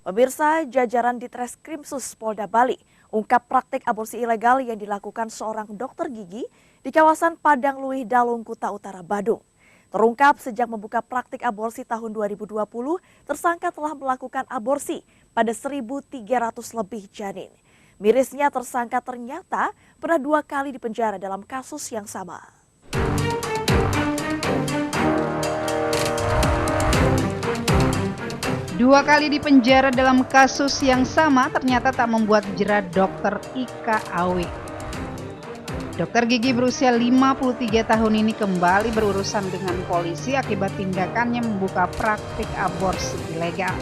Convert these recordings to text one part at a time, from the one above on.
Pemirsa, jajaran Ditreskrimsus Polda Bali ungkap praktik aborsi ilegal yang dilakukan seorang dokter gigi di kawasan Padang Luih Dalung, Kuta Utara, Badung. Terungkap sejak membuka praktik aborsi tahun 2020, tersangka telah melakukan aborsi pada 1.300 lebih janin. Mirisnya tersangka ternyata pernah 2 kali dipenjara dalam kasus yang sama. Dua kali dipenjara dalam kasus yang sama ternyata tak membuat jera Dr. Ika Awe. Dokter gigi berusia 53 tahun ini kembali berurusan dengan polisi akibat tindakannya membuka praktik aborsi ilegal.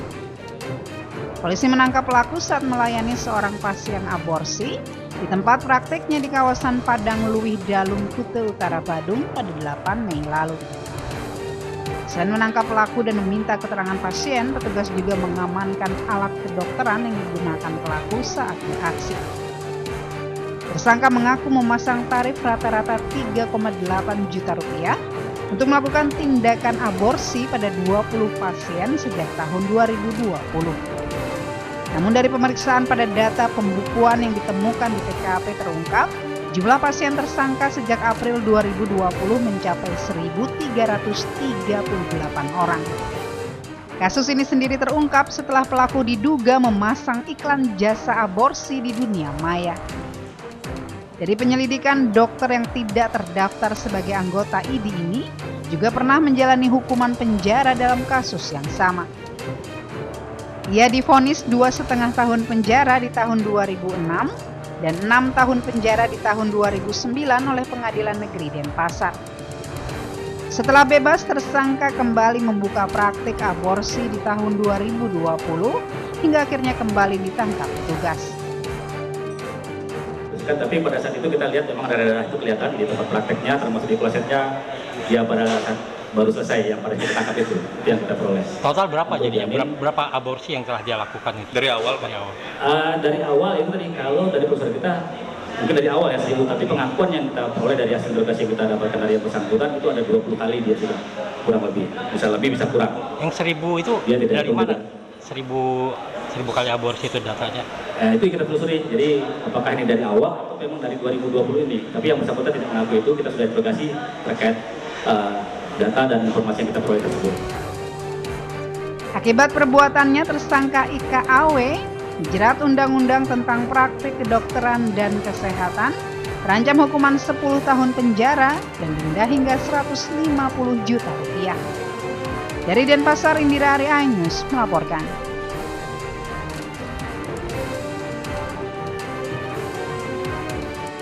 Polisi menangkap pelaku saat melayani seorang pasien aborsi di tempat praktiknya di kawasan Padang Luih Dalung, Kuta Utara, Badung pada 8 Mei lalu. Selain menangkap pelaku dan meminta keterangan pasien, petugas juga mengamankan alat kedokteran yang digunakan pelaku saat beraksi. Tersangka mengaku memasang tarif rata-rata 3,8 juta rupiah untuk melakukan tindakan aborsi pada 20 pasien sejak tahun 2020. Namun dari pemeriksaan pada data pembukuan yang ditemukan di TKP terungkap, jumlah pasien tersangka sejak April 2020 mencapai 1.338 orang. Kasus ini sendiri terungkap setelah pelaku diduga memasang iklan jasa aborsi di dunia maya. Dari penyelidikan, dokter yang tidak terdaftar sebagai anggota IDI ini juga pernah menjalani hukuman penjara dalam kasus yang sama. Ia divonis 2,5 tahun penjara di tahun 2006 dan 6 tahun penjara di tahun 2009 oleh Pengadilan Negeri Denpasar. Setelah bebas, tersangka kembali membuka praktik aborsi di tahun 2020 hingga akhirnya kembali ditangkap petugas. Tapi pada saat itu kita lihat memang darah-darah itu kelihatan di tempat prakteknya, termasuk di klosetnya dia pada saat baru selesai yang pada kita tangkap itu yang kita peroleh. Total berapa jadi? Berapa aborsi yang telah dia lakukan itu? Dari awal, Pak? Dari awal itu tadi kalau dari perusahaan kita mungkin dari awal ya 1.000, tapi pengakuan yang kita peroleh dari hasil interogasi yang kita dapatkan dari yang bersangkutan itu ada 20 kali dia sudah kurang lebih, bisa lebih bisa kurang. Yang 1.000 itu dia dari mana? 1.000 kali aborsi itu datanya? Itu kita telusuri, jadi apakah ini dari awal atau memang dari 2020 ini, tapi yang bersangkutan tidak mengaku itu, kita sudah interogasi terkait data dan informasi yang kita peroleh tersebut. Akibat perbuatannya, tersangka Ika Awe dijerat Undang-Undang tentang Praktik Kedokteran dan Kesehatan, terancam hukuman 10 tahun penjara dan denda hingga 150 juta rupiah. Dari Denpasar, Indira Ari iNews melaporkan.